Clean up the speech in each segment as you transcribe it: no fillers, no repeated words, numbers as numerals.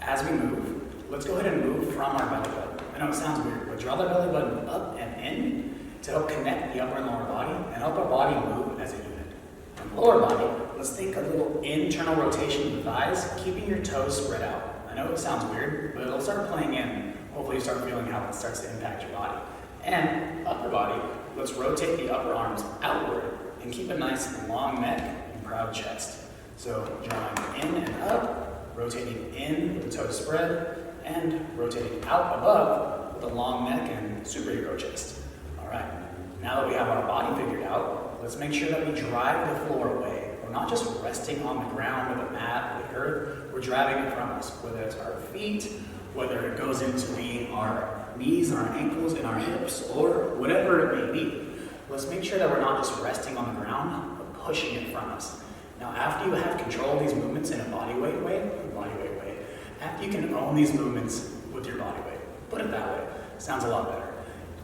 as we move, let's go ahead and move from our belly button. I know it sounds weird, but draw the belly button up and in to help connect the upper and lower body and help our body move as a unit. On lower body, let's think a little internal rotation of the thighs, keeping your toes spread out. I know it sounds weird, but it'll start playing in. Hopefully you start feeling how it starts to impact your body. And upper body, let's rotate the upper arms outward and keep a nice long neck and proud chest. So drawing in and up, rotating in with the toes spread, and rotating out above with a long neck and superhero chest. All right, now that we have our body figured out, let's make sure that we drive the floor away. We're not just resting on the ground or the mat or the earth, we're driving it from us, whether it's our feet, whether it goes into being our knees and our ankles and our hips, or whatever it may be. Let's make sure that we're not just resting on the ground, but pushing it from us. Now, after you have control of these movements in a body weight way, after you can own these movements with your body weight, put it that way, sounds a lot better.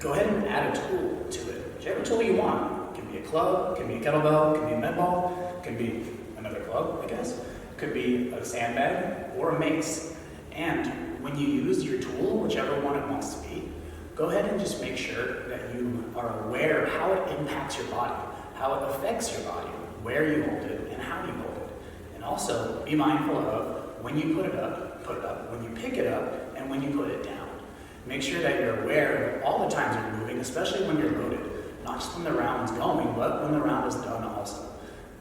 Go ahead and add a tool to it, whichever tool you want. It can be a club, it can be a kettlebell, it can be a med ball, it can be another club, I guess. It could be a sandbag or a mace. And when you use your tool, whichever one it wants to be, go ahead and just make sure that you are aware of how it impacts your body, how it affects your body, where you hold it, and how you hold it. And also, be mindful of when you put it up, when you pick it up, and when you put it down. Make sure that you're aware of all the times you're moving, especially when you're loaded. Not just when the round's going, but when the round is done also.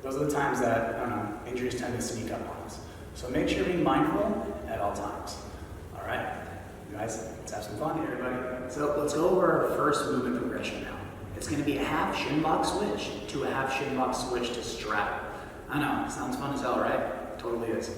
Those are the times that, I don't know, injuries tend to sneak up on us. So make sure you're being mindful at all times. All right, you guys, let's have some fun here, everybody. So let's go over our first movement progression now. It's going to be a half shin lock switch to a half shin lock switch to strap. I know, sounds fun as hell, right? It totally is.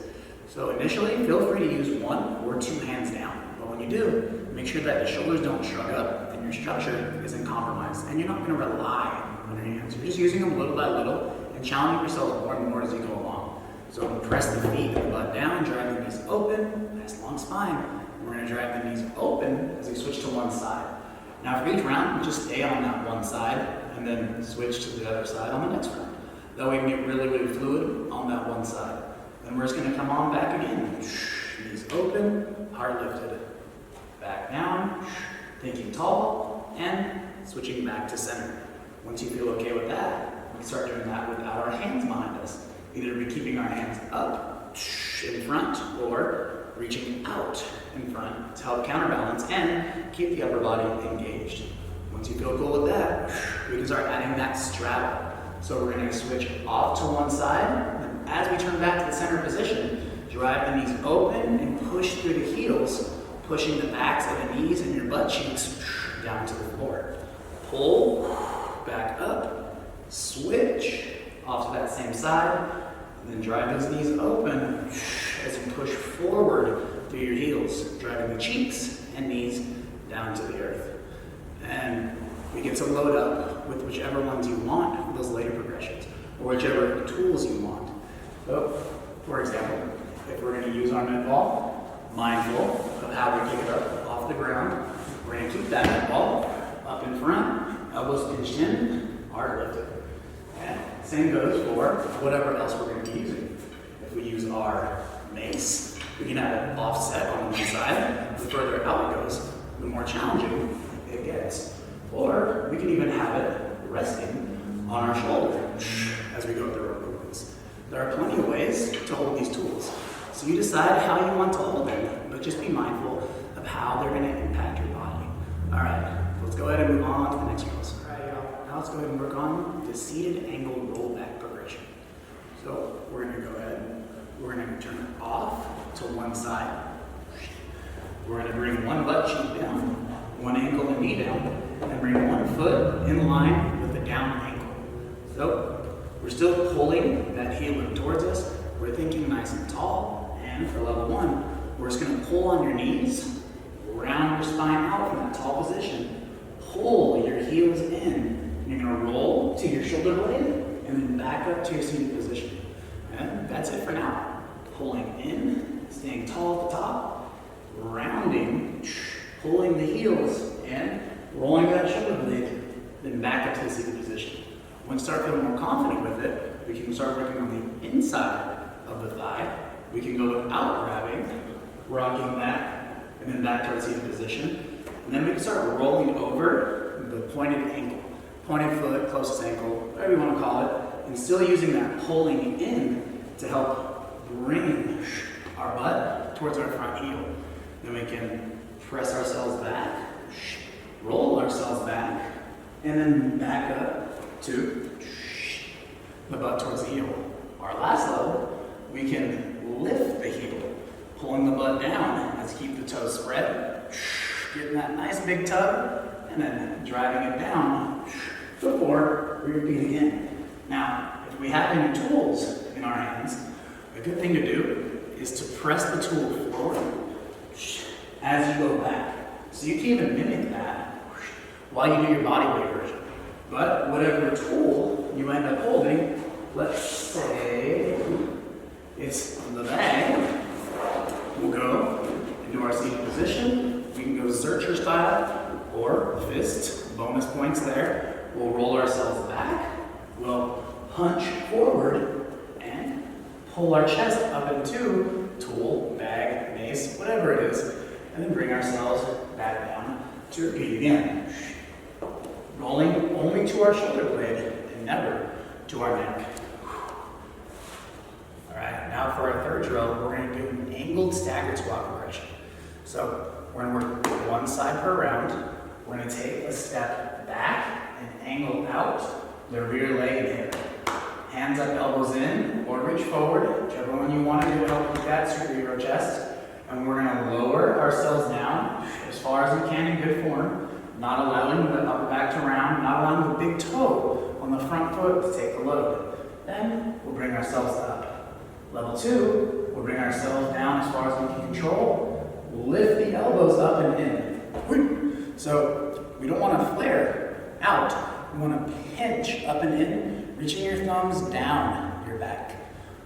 So initially, feel free to use one or two hands down. But when you do, make sure that the shoulders don't shrug up and your structure isn't compromised. And you're not going to rely on your hands. You're just using them little by little and challenging yourself more and more as you go along. So press the feet and the butt down, drive the knees open, nice long spine. And we're going to drive the knees open as we switch to one side. Now for each round, just stay on that one side and then switch to the other side on the next round. That way we can get really, really fluid on that one side. Then we're just going to come on back again. Knees open, heart lifted. Back down, thinking tall, and switching back to center. Once you feel okay with that, we start doing that without our hands behind us. Either be keeping our hands up in front or reaching out in front to help counterbalance and keep the upper body engaged. Once you feel cool with that, we can start adding that straddle. So we're going to switch off to one side. And as we turn back to the center position, drive the knees open and push through the heels, pushing the backs of the knees and your butt cheeks down to the floor. Pull, back up, switch off to that same side, and then drive those knees open as you push forward through your heels, driving the cheeks and knees down to the earth. And we get to load up with whichever ones you want for those later progressions, or whichever tools you want. So, for example, if we're going to use our med ball, mindful of how we pick it up off the ground, we're going to keep that med ball up in front, elbows pinched in, heart lifted. And same goes for whatever else we're going to be using. If we use our mace, we can have it offset on one side. The further out it goes, the more challenging it gets. Or we can even have it resting on our shoulder as we go through our movements. There are plenty of ways to hold these tools. So you decide how you want to hold them, but just be mindful of how they're going to impact your body. All right, let's go ahead and move on to the next pose. All right, y'all. Now let's go ahead and work on the seated angle rollback progression. So we're going to go ahead, we're going to turn it off to one side. We're going to bring one butt cheek down, one ankle and knee down, and bring one foot in line with the down ankle. So we're still pulling that heel in towards us. We're thinking nice and tall. And for level one, we're just going to pull on your knees, round your spine out from that tall position. Pull your heels in. And you're going to roll to your shoulder blade and then back up to your seated position. And that's it for now. Pulling in, staying tall at the top, rounding, pulling the heels in, rolling that shoulder blade, then back up to the seated position. When you start feeling more confident with it, we can start working on the inside of the thigh. We can go without grabbing, rocking back, and then back towards seated position. And then we can start rolling over the pointed ankle, pointed foot, closest ankle, whatever you want to call it, and still using that pulling in to help bring our butt towards our front heel. Then we can press ourselves back, roll ourselves back, and then back up to the butt towards the heel. Our last level, we can lift the heel, pulling the butt down as keep the toes spread, getting that nice big tug, and then driving it down before we repeat again. Now, if we have any tools in our hands, a good thing to do is to press the tool forward as you go back. So you can even mimic that while you do your body weight version. But whatever tool you end up holding, let's say it's the bag, we'll go into our seated position. We can go searcher style or fist, bonus points there. We'll roll ourselves back. We'll punch forward and pull our chest up into tool, bag, mace, whatever it is, and then bring ourselves back down to repeat again. Rolling only to our shoulder blade and never to our neck. All right, now for our third drill, we're going to do an angled staggered squat progression. So we're going to work one side per round. We're going to take a step back and angle out the rear leg and hip. Hands up, elbows in, or reach forward, whichever one you want to do to help keep that superhero chest. And we're going to lower ourselves down as far as we can in good form, not allowing the upper back to round, not allowing the big toe on the front foot to take the load. Then we'll bring ourselves up. Level 2, we'll bring ourselves down as far as we can control. We'll lift the elbows up and in. So we don't want to flare out. We want to pinch up and in, reaching your thumbs down your back.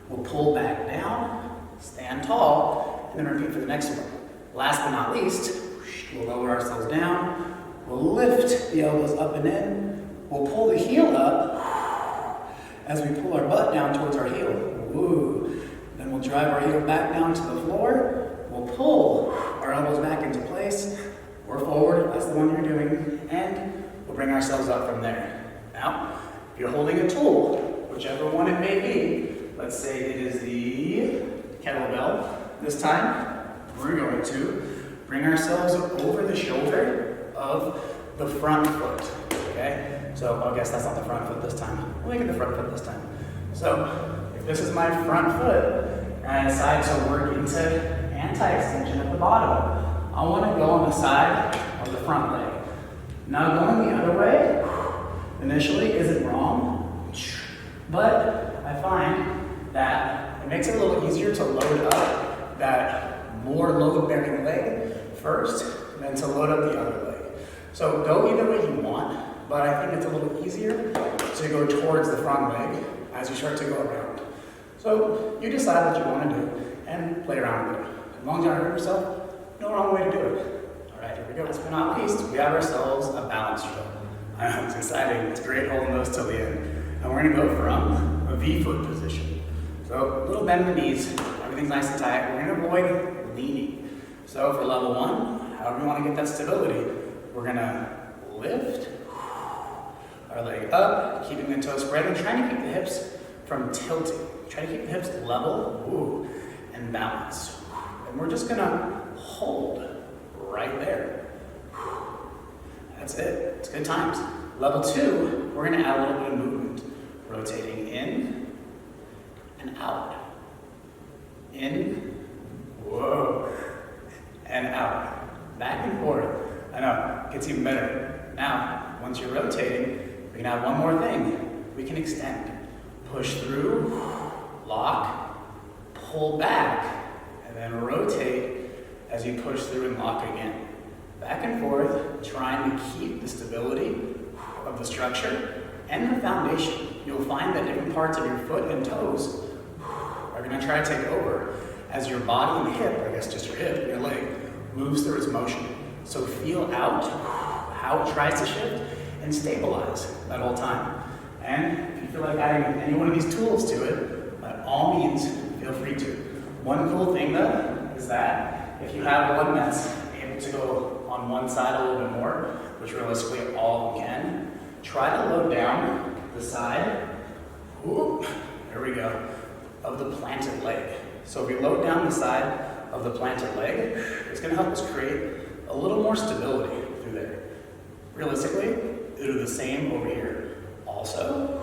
We'll pull back down, stand tall, and then repeat for the next one. Last but not least, we'll lower ourselves down. We'll lift the elbows up and in. We'll pull the heel up as we pull our butt down towards our heel. Woo. Then we'll drive our heel back down to the floor. We'll pull our elbows back into place or forward, that's the one you're doing, and we'll bring ourselves up from there. Now, if you're holding a tool, whichever one it may be, let's say it is the kettlebell. This time, we're going to bring ourselves over the shoulder of the front foot, okay? So I guess that's not the front foot this time. We'll make it the front foot this time. So if this is my front foot, and I decide to work into anti-extension at the bottom, I want to go on the side of the front leg. Now going the other way, initially isn't wrong, but I find that it makes it a little easier to load up that more load-bearing leg first, than to load up the other leg. So go either way you want, but I think it's a little easier to go towards the front leg as you start to go around. So you decide what you want to do and play around with it. As long as you don't hurt yourself, no wrong way to do it. All right, here we go. Last but not least, we have ourselves a balance drill. I know, it's exciting. It's great holding those till the end. And we're going to go from a V-foot position. So a little bend in the knees. Everything's nice and tight. We're going to avoid leaning. So for level 1, however you want to get that stability, we're going to lift our leg up, keeping the toes spread, and trying to keep the hips from tilting. Try to keep the hips level and balanced. And we're just going to hold right there. That's it. It's good times. Level 2, we're going to add a little bit of movement. Rotating in and out. In, whoa, and out. Back and forth. I know, it gets even better. Now, once you're rotating, we can add one more thing. We can extend. Push through, lock, pull back, and then rotate as you push through and lock again. Back and forth, trying to keep the stability of the structure and the foundation. You'll find that different parts of your foot and toes are going to try to take over as your body and hip, I guess just your hip, your leg, moves through its motion. So feel out how it tries to shift and stabilize that whole time. And if you feel like adding any one of these tools to it, by all means, feel free to. One cool thing though, is that if you have one that's able to go on one side a little bit more, which realistically all of them can, try to load down the side, whoop, there we go, of the planted leg. So if we load down the side of the planted leg, it's going to help us create a little more stability through there. Realistically, it'll do the same over here also,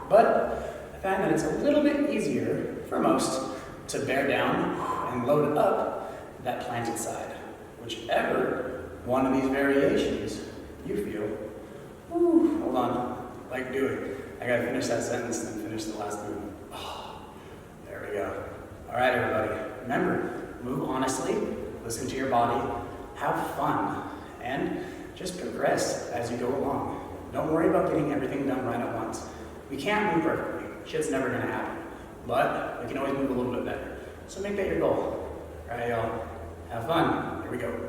but I find that it's a little bit easier for most to bear down and load up that planted side. Whichever one of these variations you feel. Whew, hold on, like do it. I gotta finish that sentence and then finish the last movement. Oh, there we go. All right, everybody, remember, move honestly, listen to your body, have fun, and just progress as you go along. Don't worry about getting everything done right at once. We can't move perfectly. Shit's never gonna happen. But we can always move a little bit better. So make that your goal. All right, y'all. Have fun. Here we go.